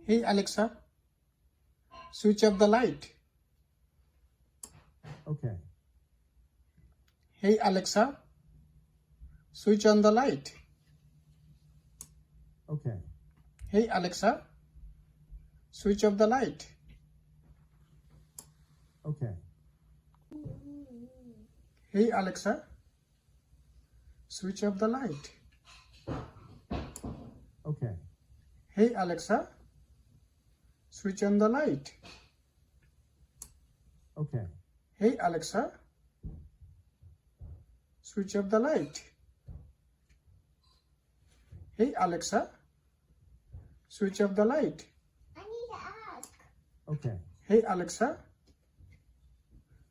Hey Alexa, switch off the light. Okay. Hey Alexa, switch on the light. Okay. Hey Alexa, switch off the light. Okay. Hey Alexa, switch off the light. Okay. Hey Alexa, switch on the light. Okay. Hey Alexa, switch off the light. Hey Alexa, switch off the light. I need to ask. Okay. Hey Alexa,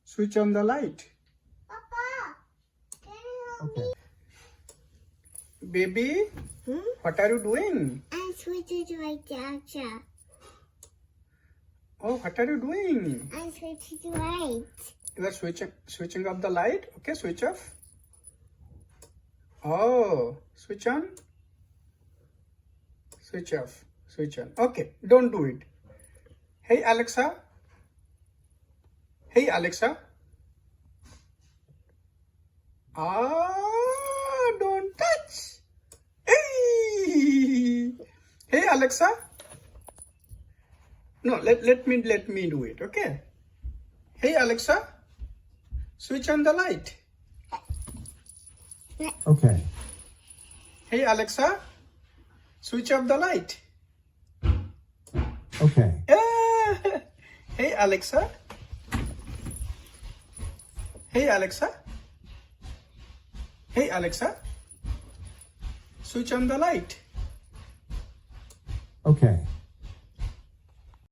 switch on the light. Papa, can you help Okay. me? Baby, what are you doing? I'm switching to my charger. Oh, what are you doing? I'm switching to light. You are switching off the light. Okay, switch off. Oh, switch on. Switch off. Switch on. Okay, don't do it. Hey Alexa. Hey Alexa. Don't touch. Hey. Hey Alexa. No, let me do it. Okay. Hey Alexa. Switch on the light. Okay. Hey Alexa, switch off the light. Okay. Hey Alexa. Hey Alexa. Hey Alexa, switch on the light. Okay.